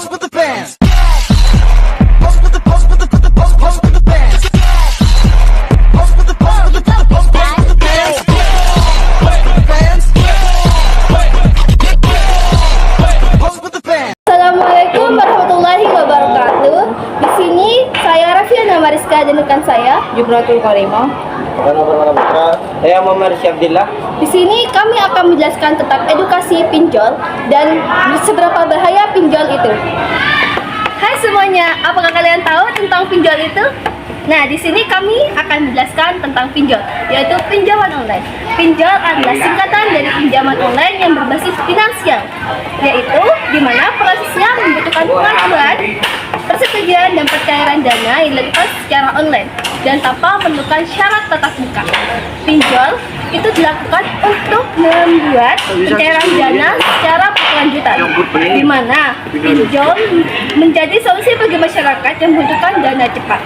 pose with the fans. Pose with the pose with the pose with the fans. Pose with the pose with the pose with the fans. Pose with the fans. Pose with the fans. Assalamualaikum warahmatullahi wabarakatuh. Di sini saya Rafiana Mariska dan rekan saya Jubratul Karimah. Saya Muhammad Syabdillah. Di sini kami akan menjelaskan tentang edukasi pinjol dan seberapa bahaya pinjol itu. Hai semuanya, apakah kalian tahu tentang pinjol itu? Nah, di sini kami akan menjelaskan tentang pinjol, yaitu pinjaman online. Pinjol adalah singkatan dari pinjaman online yang berbasis finansial, yaitu di mana prosesnya membutuhkan pengakuan, persetujuan dan pencairan dana yang dilakukan secara online dan tanpa memerlukan syarat tatap muka. Pinjol itu dilakukan untuk membuat pencairan dana secara berkelanjutan, di mana pinjol menjadi solusi bagi masyarakat yang membutuhkan dana cepat.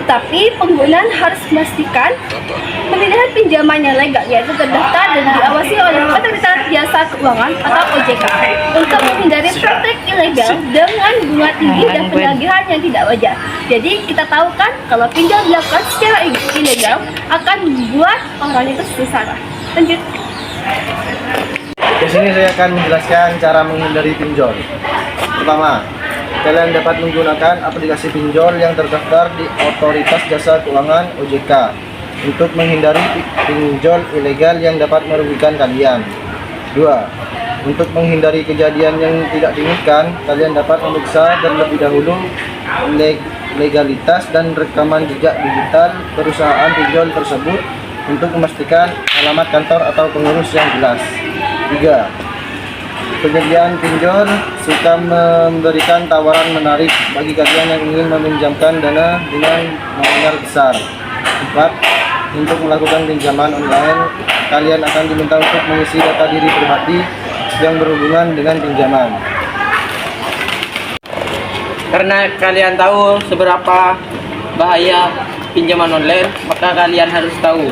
Tetapi penggunaan harus memastikan pemilihan pinjaman yang legal, yaitu terdaftar dan diawasi oleh Otoritas Jasa Keuangan atau OJK untuk menghindari praktek ilegal dengan bunga tinggi dan penagihan yang tidak wajar. Jadi kita tahu kan kalau pinjol dilakukan secara ilegal akan membuat orang itu sengsara. Lanjut. Di sini saya akan menjelaskan cara menghindari pinjol. Pertama, kalian dapat menggunakan aplikasi pinjol yang terdaftar di Otoritas Jasa Keuangan (OJK) untuk menghindari pinjol ilegal yang dapat merugikan kalian. 2. Untuk menghindari kejadian yang tidak diinginkan, kalian dapat memeriksa terlebih dahulu legalitas dan rekaman jejak digital perusahaan pinjol tersebut untuk memastikan alamat kantor atau pengurus yang jelas. 3. Penyediaan pinjol suka memberikan tawaran menarik bagi kalian yang ingin meminjamkan dana dengan nominal besar. 4. Untuk melakukan pinjaman online, kalian akan diminta untuk mengisi data diri pribadi yang berhubungan dengan pinjaman. Karena kalian tahu seberapa bahaya pinjaman online, maka kalian harus tahu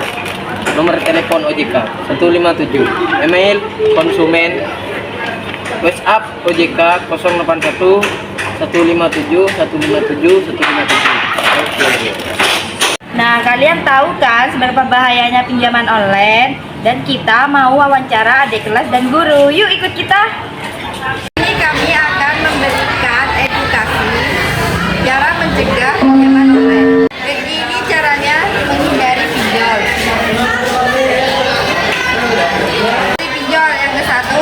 nomor telepon OJK 157, email konsumen, WhatsApp OJK 081 157 157 157. Nah, kalian tahu kan seberapa bahayanya pinjaman online? Dan kita mau wawancara adik kelas dan guru. Yuk ikut kita. Ini kami akan memberikan edukasi cara mencegah pinjaman online. Begini caranya menghindari pinjol. Pinjol yang ke-1,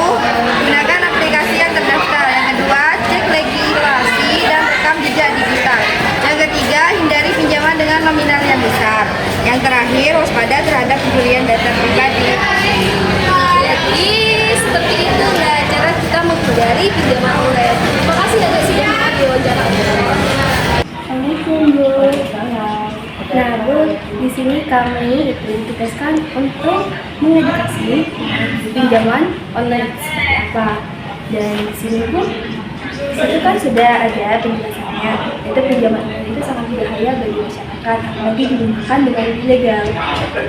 gunakan aplikasi yang terdaftar. Yang kedua, cek legislasi dan rekam jejak digital. Yang ketiga, hindari pinjaman dengan nominal yang besar. Yang terakhir, waspada terhadap pencurian data pribadi. Jadi seperti itu ya cara kita menghindari pinjaman online. Terima kasih ya guys sudah mengikuti wawancara. Assalamualaikum Bu. Nah Bu, di sini kami ditugaskan untuk mengedukasi pinjaman online seperti apa. Dan di sini Bu, itu kan sudah ada penjelasannya. Itu pinjaman online itu sangat berbahaya bagi masyarakat, apalagi digunakan dengan ilegal.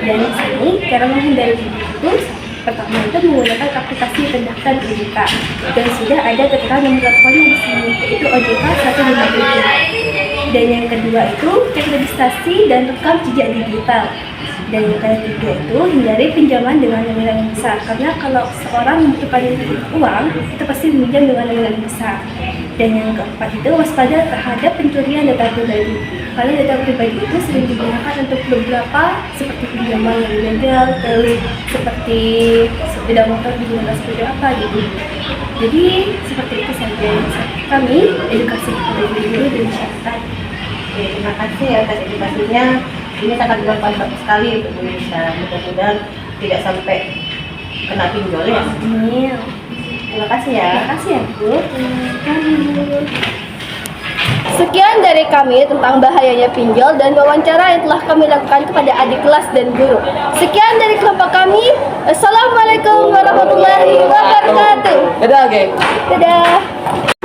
Dan di sini cara menghindari itu pertama itu menggunakan aplikasi yang terdaftar di OJK dan sudah ada keterangan nomor teleponnya di sini, yaitu OJK 157. Dan yang kedua itu cek registrasi dan rekam jejak digital. Dan yang ketiga itu hindari pinjaman dengan nominal yang besar, karena kalau seorang membutuhkan uang itu pasti meminjam dengan nominal yang besar. Dan yang keempat itu waspada terhadap pencurian data pribadi, karena data pribadi itu sering digunakan untuk beberapa seperti pinjaman yang ilegal, terus seperti sepeda motor digunakan seperti apa gitu. Jadi seperti itu saja kami edukasi kepada guru dan masyarakat. Oke, terima kasih atas edukasinya. Ini sangat bermanfaat sekali untuk Indonesia. Mudah-mudahan tidak sampai kena pinjol ya. Amin. Terima kasih ya. Terima kasih ya Bu. Sekian dari kami tentang bahayanya pinjol dan wawancara yang telah kami lakukan kepada adik kelas dan guru. Sekian dari kelompok kami. Assalamualaikum warahmatullahi wabarakatuh. Dadah, geng. Dadah.